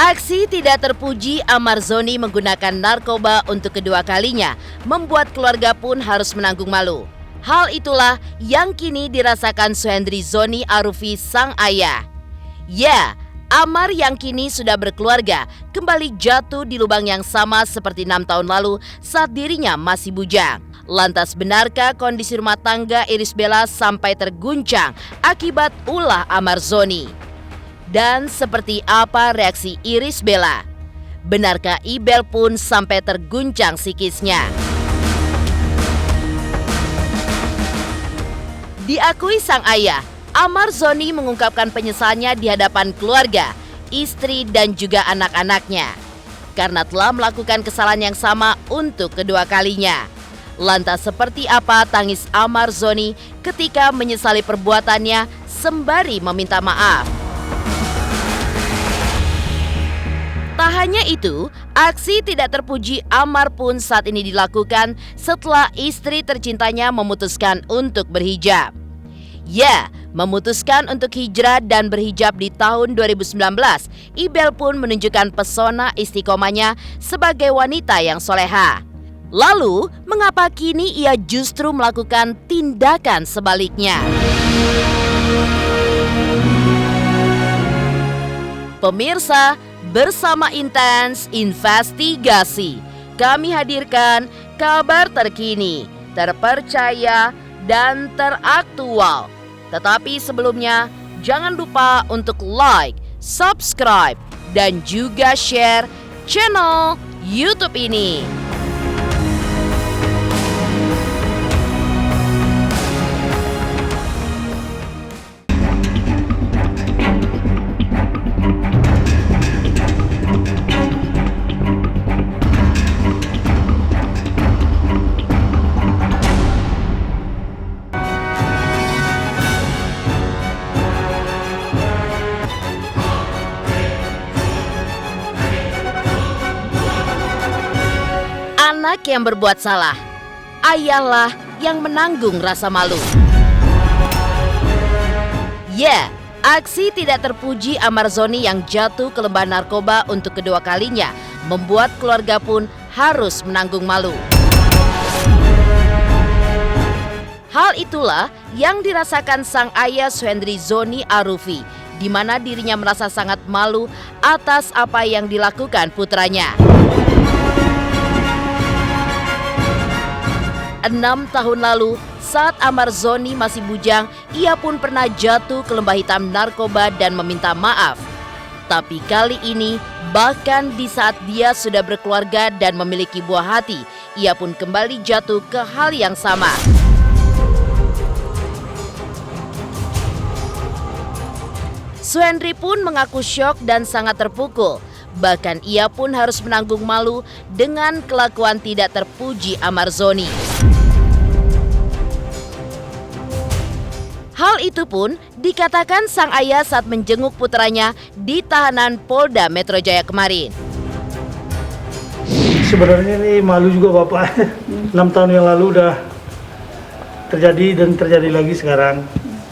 Aksi tidak terpuji Amar Zoni menggunakan narkoba untuk kedua kalinya membuat keluarga pun harus menanggung malu. Hal itulah yang kini dirasakan Suhendri Zoni Arufi sang ayah. Ya, Amar yang kini sudah berkeluarga kembali jatuh di lubang yang sama seperti 6 tahun lalu saat dirinya masih bujang. Lantas benarkah kondisi rumah tangga Irish Bella sampai terguncang akibat ulah Amar Zoni? Dan seperti apa reaksi Irish Bella? Benarkah Ibel pun sampai terguncang psikisnya? Diakui sang ayah, Amar Zoni mengungkapkan penyesalannya di hadapan keluarga, istri dan juga anak-anaknya karena telah melakukan kesalahan yang sama untuk kedua kalinya. Lantas seperti apa tangis Amar Zoni ketika menyesali perbuatannya sembari meminta maaf? Tak hanya itu, aksi tidak terpuji Amar pun saat ini dilakukan setelah istri tercintanya memutuskan untuk berhijab. Ya, memutuskan untuk hijrah dan berhijab di tahun 2019, Ibel pun menunjukkan pesona istiqomahnya sebagai wanita yang soleha. Lalu, mengapa kini ia justru melakukan tindakan sebaliknya? Pemirsa, bersama Intens Investigasi, kami hadirkan kabar terkini, terpercaya, dan teraktual. Tetapi sebelumnya, jangan lupa untuk like, subscribe, dan juga share channel YouTube ini. Anak yang berbuat salah, ayahlah yang menanggung rasa malu. Ya, aksi tidak terpuji Amar Zoni yang jatuh ke lembah narkoba untuk kedua kalinya membuat keluarga pun harus menanggung malu. Hal itulah yang dirasakan sang ayah Suhendri Zoni Arufi, di mana dirinya merasa sangat malu atas apa yang dilakukan putranya. 6 tahun lalu, saat Amar Zoni masih bujang, ia pun pernah jatuh ke lembah hitam narkoba dan meminta maaf. Tapi kali ini, bahkan di saat dia sudah berkeluarga dan memiliki buah hati, ia pun kembali jatuh ke hal yang sama. Suhendri pun mengaku syok dan sangat terpukul. Bahkan ia pun harus menanggung malu dengan kelakuan tidak terpuji Amar Zoni. Hal itu pun dikatakan sang ayah saat menjenguk putranya di tahanan Polda Metro Jaya kemarin. Sebenarnya ini malu juga Bapak. 6 tahun yang lalu udah terjadi dan terjadi lagi sekarang.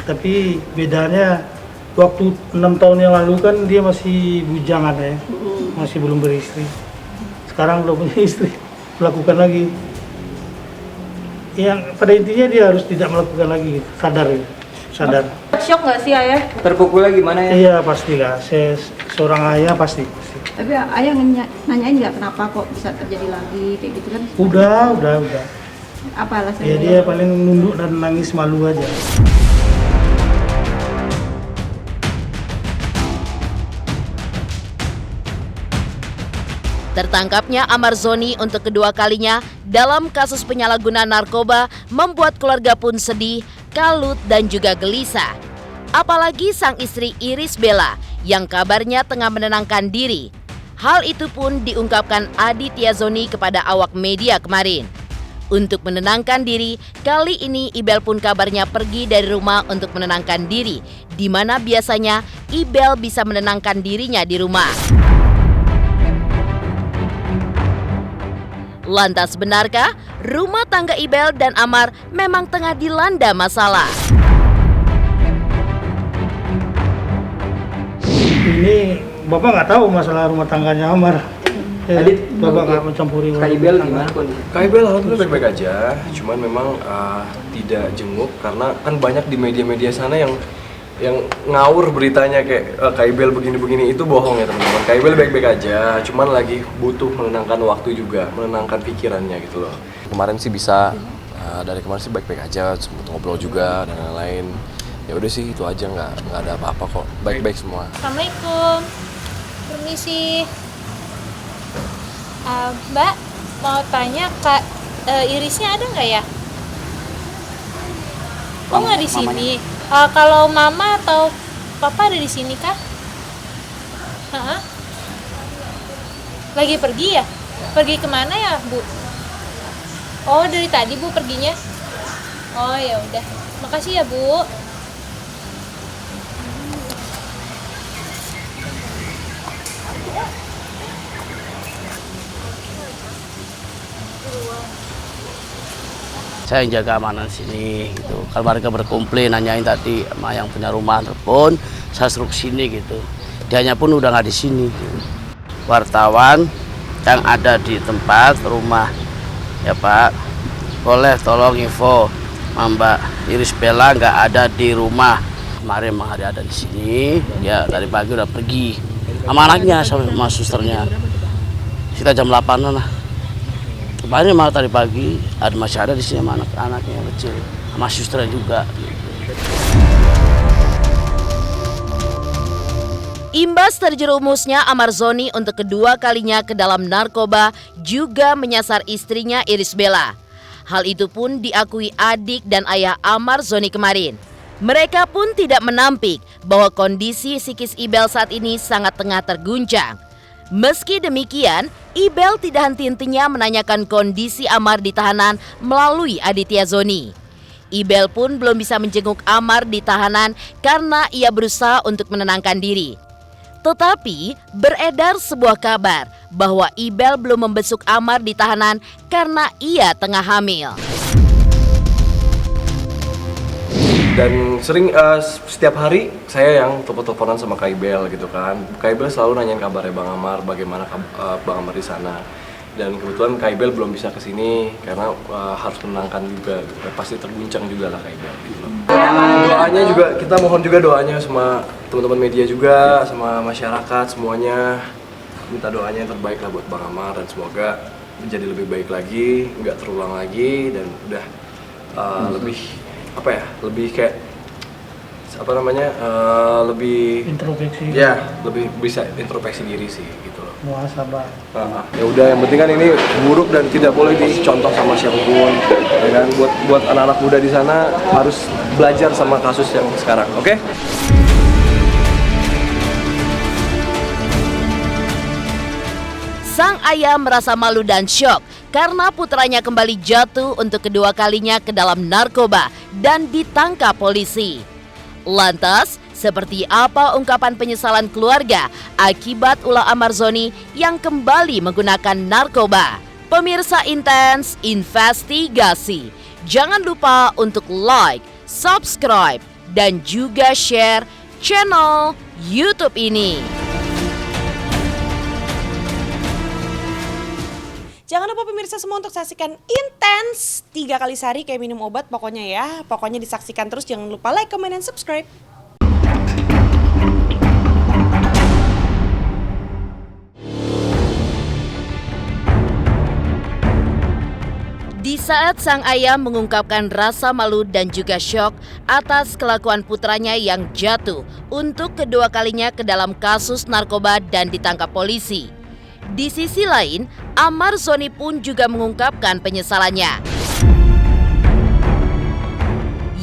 Tapi bedanya waktu 6 tahun yang lalu kan dia masih bujangan ya. Masih belum beristri. Sekarang udah punya istri, melakukan lagi. Yang pada intinya dia harus tidak melakukan lagi, sadar ya. Sadar. Syok nggak sih ayah? Terpukul lagi gimana ya? Iya pastilah, saya seorang ayah pasti. Tapi ayah nanyain nggak kenapa kok bisa terjadi lagi kayak gitu kan? Udah. Apa alasannya? Ya dia paling nunduk dan nangis malu aja. Tertangkapnya Amar Zoni untuk kedua kalinya dalam kasus penyalahgunaan narkoba membuat keluarga pun sedih, kalut dan juga gelisah. Apalagi sang istri Irish Bella yang kabarnya tengah menenangkan diri. Hal itu pun diungkapkan Aditya Zoni kepada awak media kemarin. Untuk menenangkan diri, kali ini Ibel pun kabarnya pergi dari rumah untuk menenangkan diri, di mana biasanya Ibel bisa menenangkan dirinya di rumah. Lantas benarkah rumah tangga Ibel dan Amar memang tengah dilanda masalah? Ini Bapak nggak tahu masalah rumah tangganya Amar. Ya, Adit, Bapak nggak mencampuri Kak Ibel gimana kondisi? Kak Ibel alhamdulillah baik-baik aja, cuman memang tidak jenguk karena kan banyak di media-media sana yang ngawur beritanya kayak Kak Ibel begini-begini, itu bohong ya teman-teman. Kak Ibel baik-baik aja, cuman lagi butuh menenangkan waktu juga, menenangkan pikirannya gitu loh. Kemarin sih bisa, dari kemarin sih baik-baik aja, sempat ngobrol juga dan lain-lain. Ya udah sih itu aja, nggak ada apa-apa kok, baik-baik semua. Assalamualaikum, permisi. Mbak, mau tanya Kak Irisnya ada nggak ya? Oh nggak di sini. Kalau Mama atau Papa ada di sini kah? Hah? Lagi pergi ya? Pergi kemana ya, Bu? Oh dari tadi Bu perginya? Oh ya udah. Makasih ya Bu. Saya yang jaga amanan sini gitu. Kalau mereka berkomplain nanyain tadi sama yang punya rumah telepon, saya suruh sini gitu. Dianya pun udah nggak di sini. Gitu. Wartawan yang ada di tempat rumah ya Pak, boleh tolong info Mbak Iris Bella nggak ada di rumah. Kemarin memang ada di sini, ya dari pagi udah pergi sama anaknya sama susternya. Kita jam 8-an lah. Kemarin malah tadi pagi masih ada di sini sama anak-anaknya yang kecil, sama susternya juga. Imbas terjerumusnya Amar Zoni untuk kedua kalinya ke dalam narkoba juga menyasar istrinya Iris Bella. Hal itu pun diakui adik dan ayah Amar Zoni kemarin. Mereka pun tidak menampik bahwa kondisi psikis Ibel saat ini sangat tengah terguncang. Meski demikian, Ibel tidak henti-hentinya menanyakan kondisi Amar di tahanan melalui Aditya Zoni. Ibel pun belum bisa menjenguk Amar di tahanan karena ia berusaha untuk menenangkan diri. Tetapi beredar sebuah kabar bahwa Ibel belum membesuk Amar di tahanan karena ia tengah hamil. Dan sering setiap hari saya yang telepon-teleponan sama Kak Ibel gitu kan. Kak Ibel selalu nanyain kabarnya Bang Amar, bagaimana Bang Amar di sana. Dan kebetulan Kak Ibel belum bisa kesini karena harus menenangkan juga. Pasti terguncang juga lah Kak Ibel. Gitu. Doanya juga, kita mohon juga doanya sama teman-teman media juga, sama masyarakat semuanya. Minta doanya yang terbaik lah buat Bang Amar dan semoga menjadi lebih baik lagi, nggak terulang lagi dan udah lebih apa ya, lebih kayak apa namanya, lebih introspeksi. Ya, lebih bisa introspeksi diri sih gitu loh. Muhasabah. Ya udah, yang penting kan ini buruk dan tidak boleh dicontoh sama siapapun. Ya kan, buat anak-anak muda di sana harus belajar sama kasus yang sekarang, oke? Sang ayah merasa malu dan syok karena putranya kembali jatuh untuk kedua kalinya ke dalam narkoba dan ditangkap polisi. Lantas, seperti apa ungkapan penyesalan keluarga akibat ulah Amar Zoni yang kembali menggunakan narkoba? Pemirsa Intens Investigasi, jangan lupa untuk like, subscribe, dan juga share channel YouTube ini. Jangan lupa pemirsa semua untuk saksikan Intens 3 kali sehari kayak minum obat pokoknya ya. Pokoknya disaksikan terus, jangan lupa like, comment, dan subscribe. Di saat sang ayah mengungkapkan rasa malu dan juga syok atas kelakuan putranya yang jatuh untuk kedua kalinya ke dalam kasus narkoba dan ditangkap polisi. Di sisi lain, Amar Zoni pun juga mengungkapkan penyesalannya.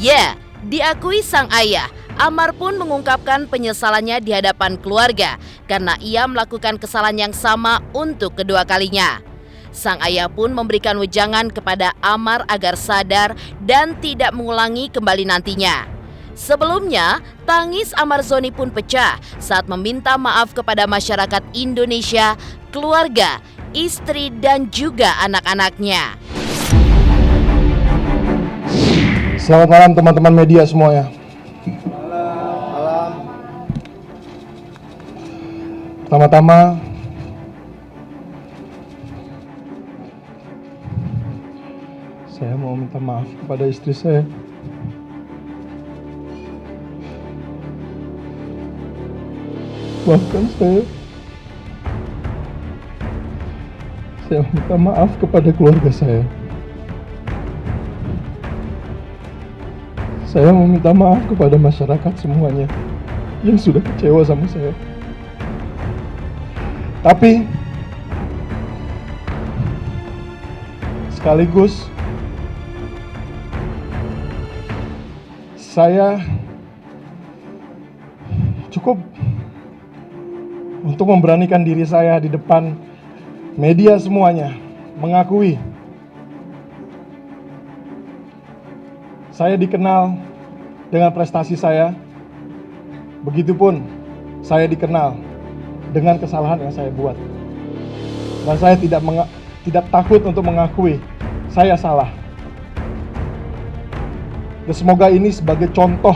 Ya, diakui sang ayah, Amar pun mengungkapkan penyesalannya di hadapan keluarga karena ia melakukan kesalahan yang sama untuk kedua kalinya. Sang ayah pun memberikan wejangan kepada Amar agar sadar dan tidak mengulangi kembali nantinya. Sebelumnya, tangis Amar Zoni pun pecah saat meminta maaf kepada masyarakat Indonesia, keluarga, istri, dan juga anak-anaknya. Selamat malam teman-teman media semuanya. Pertama-tama, saya mau minta maaf kepada istri saya. Maafkan saya. Saya minta maaf kepada keluarga saya. Saya mau minta maaf kepada masyarakat semuanya yang sudah kecewa sama saya. Tapi sekaligus saya cukup untuk memberanikan diri saya di depan media semuanya, mengakui saya dikenal dengan prestasi saya, begitupun saya dikenal dengan kesalahan yang saya buat. Dan saya tidak takut untuk mengakui saya salah. Dan semoga ini sebagai contoh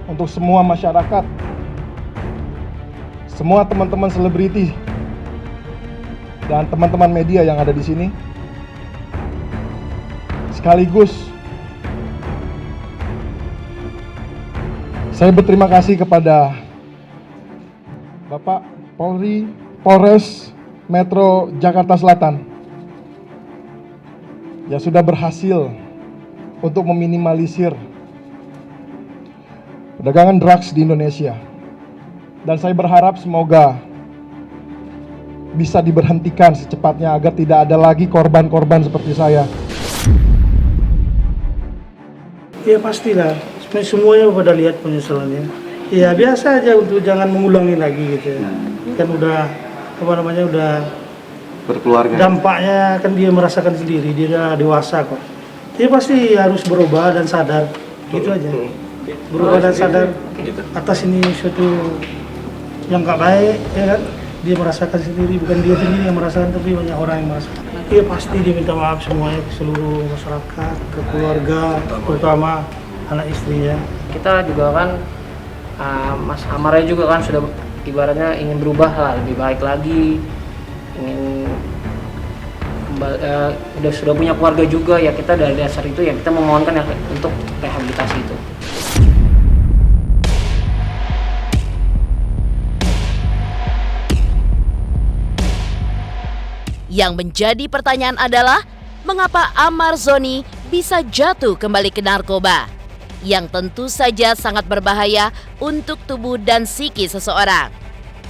untuk semua masyarakat, semua teman-teman selebriti, dan teman-teman media yang ada di sini. Sekaligus saya berterima kasih kepada Bapak Polres Metro Jakarta Selatan yang sudah berhasil untuk meminimalisir perdagangan drugs di Indonesia. Dan saya berharap semoga bisa diberhentikan secepatnya agar tidak ada lagi korban-korban seperti saya. Ya pastilah, semuanya pada lihat penyesalannya. Ya biasa aja untuk jangan mengulangi lagi gitu ya. Kan udah udah Berkeluarga. dampaknya kan dia merasakan sendiri, dia udah dewasa kok. Dia pasti harus berubah dan sadar, gitu aja. Berubah dan sadar atas ini suatu yang nggak baik, ya kan? Dia merasakan sendiri, bukan dia sendiri yang merasakan, tapi banyak orang yang merasakan. Dia pasti dia minta maaf semuanya ke seluruh masyarakat, ke keluarga, terutama anak istrinya. Kita juga kan Mas Amarnya juga kan sudah ibaratnya ingin berubah lah, lebih baik lagi, ingin sudah punya keluarga juga ya. Kita dari dasar itu ya kita memohonkan ya untuk rehabilitasi itu. Yang menjadi pertanyaan adalah, mengapa Amar Zoni bisa jatuh kembali ke narkoba? Yang tentu saja sangat berbahaya untuk tubuh dan psikis seseorang.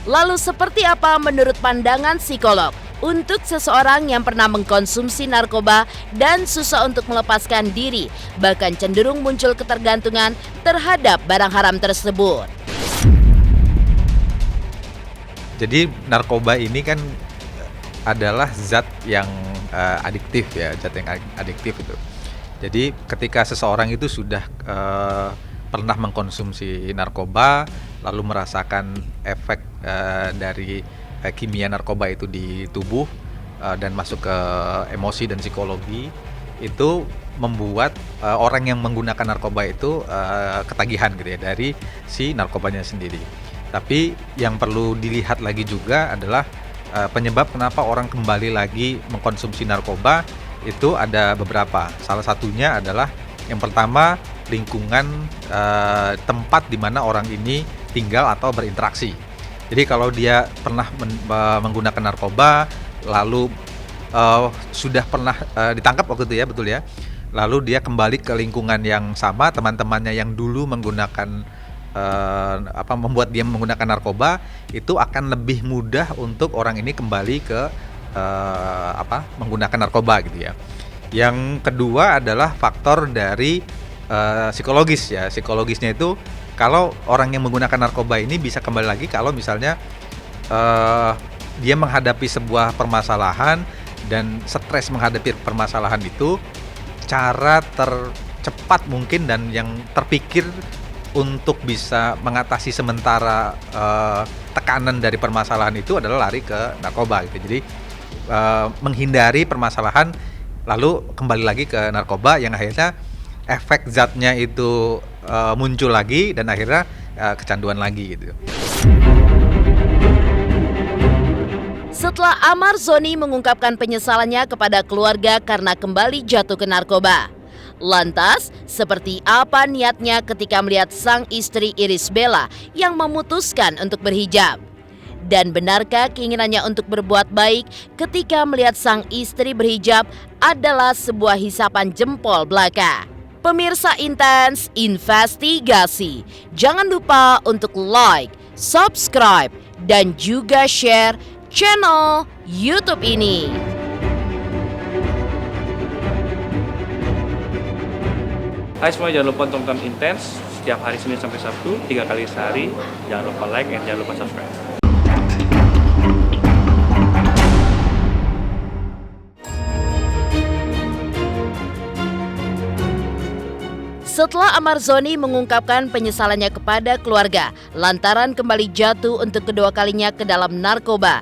Lalu seperti apa menurut pandangan psikolog untuk seseorang yang pernah mengkonsumsi narkoba dan susah untuk melepaskan diri, bahkan cenderung muncul ketergantungan terhadap barang haram tersebut? Jadi narkoba ini kan adalah zat yang adiktif ya, zat yang adiktif itu. Jadi ketika seseorang itu sudah pernah mengkonsumsi narkoba, lalu merasakan efek dari kimia narkoba itu di tubuh dan masuk ke emosi dan psikologi, itu membuat orang yang menggunakan narkoba itu ketagihan gitu ya dari si narkobanya sendiri. Tapi yang perlu dilihat lagi juga adalah penyebab kenapa orang kembali lagi mengkonsumsi narkoba itu ada beberapa. Salah satunya adalah yang pertama lingkungan tempat di mana orang ini tinggal atau berinteraksi. Jadi kalau dia pernah menggunakan narkoba, lalu sudah pernah ditangkap waktu itu ya, betul ya. Lalu dia kembali ke lingkungan yang sama, teman-temannya yang dulu menggunakan membuat dia menggunakan narkoba, itu akan lebih mudah untuk orang ini kembali ke menggunakan narkoba gitu ya. Yang kedua adalah faktor dari psikologis ya. Psikologisnya itu kalau orang yang menggunakan narkoba ini bisa kembali lagi kalau misalnya dia menghadapi sebuah permasalahan dan stres menghadapi permasalahan itu, cara tercepat mungkin dan yang terpikir untuk bisa mengatasi sementara tekanan dari permasalahan itu adalah lari ke narkoba gitu. Jadi menghindari permasalahan lalu kembali lagi ke narkoba yang akhirnya efek zatnya itu muncul lagi dan akhirnya kecanduan lagi gitu. setelah Amar Zoni mengungkapkan penyesalannya kepada keluarga karena kembali jatuh ke narkoba. Lantas, seperti apa niatnya ketika melihat sang istri Irish Bella yang memutuskan untuk berhijab? Dan benarkah keinginannya untuk berbuat baik ketika melihat sang istri berhijab adalah sebuah hisapan jempol belaka? Pemirsa Intens Investigasi, jangan lupa untuk like, subscribe, dan juga share channel YouTube ini. Hai semua, jangan lupa tonton Intens setiap hari Senin sampai Sabtu 3 kali sehari. Jangan lupa like dan jangan lupa subscribe. Setelah Amar Zoni mengungkapkan penyesalannya kepada keluarga lantaran kembali jatuh untuk kedua kalinya ke dalam narkoba,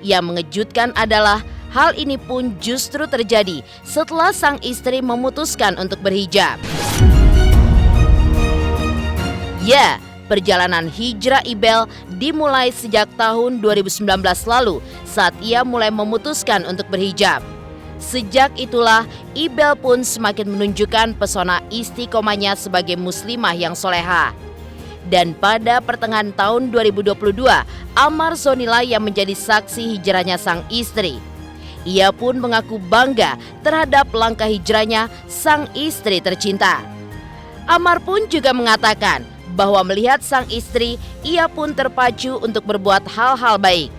yang mengejutkan adalah hal ini pun justru terjadi setelah sang istri memutuskan untuk berhijab. Ya, perjalanan hijrah Ibel dimulai sejak tahun 2019 lalu saat ia mulai memutuskan untuk berhijab. Sejak itulah, Ibel pun semakin menunjukkan pesona istiqomahnya sebagai muslimah yang soleha. Dan pada pertengahan tahun 2022, Amar Zonilah yang menjadi saksi hijrahnya sang istri. Ia pun mengaku bangga terhadap langkah hijrahnya sang istri tercinta. Amar pun juga mengatakan bahwa melihat sang istri, ia pun terpacu untuk berbuat hal-hal baik.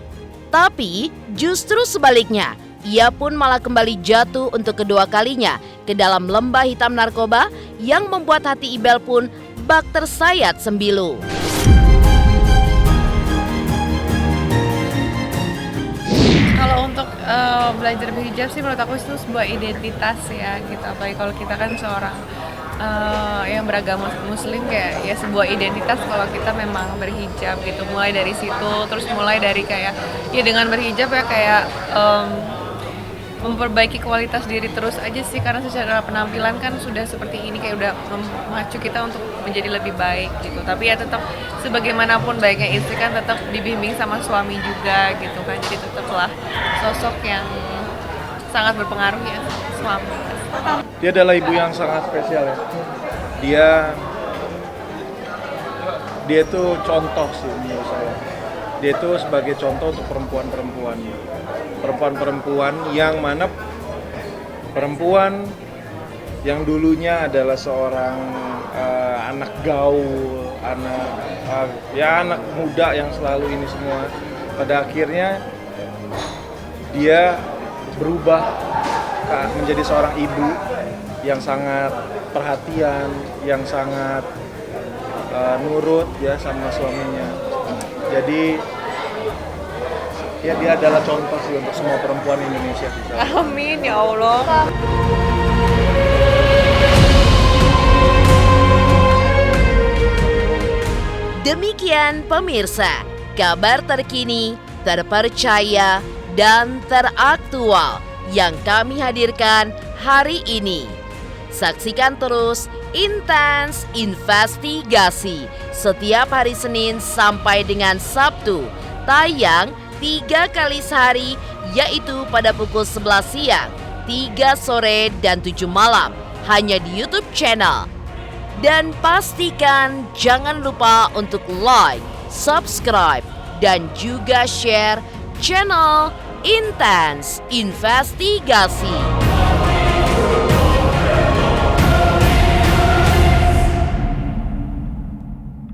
Tapi justru sebaliknya, ia pun malah kembali jatuh untuk kedua kalinya ke dalam lembah hitam narkoba yang membuat hati Ibel pun bak tersayat sembilu. Kalau untuk belajar berhijab sih menurut aku itu sebuah identitas ya gitu. Apalagi kalau kita kan seorang yang beragama muslim, kayak ya sebuah identitas kalau kita memang berhijab gitu. Mulai dari situ, terus mulai dari kayak ya dengan berhijab ya kayak memperbaiki kualitas diri terus aja sih, karena secara penampilan kan sudah seperti ini kayak udah memacu kita untuk menjadi lebih baik gitu. Tapi ya tetap sebagaimanapun baiknya istri kan tetap dibimbing sama suami juga gitu kan, jadi tetaplah sosok yang sangat berpengaruh ya suami. Dia adalah ibu yang sangat spesial ya. Dia tuh contoh sih menurut saya. Dia itu sebagai contoh untuk perempuan-perempuan yang mana perempuan yang dulunya adalah seorang anak gaul, anak muda yang selalu ini semua, pada akhirnya dia berubah menjadi seorang ibu yang sangat perhatian, yang sangat nurut ya sama suaminya. Jadi ya dia adalah contoh sih untuk semua perempuan Indonesia. Amin ya Allah. Demikian pemirsa, kabar terkini, terpercaya, dan teraktual yang kami hadirkan hari ini. Saksikan terus Intens Investigasi setiap hari Senin sampai dengan Sabtu, tayang 3 kali sehari, yaitu pada pukul 11 siang, 3 sore, dan 7 malam, hanya di YouTube channel. Dan pastikan jangan lupa untuk like, subscribe, dan juga share channel Intens Investigasi.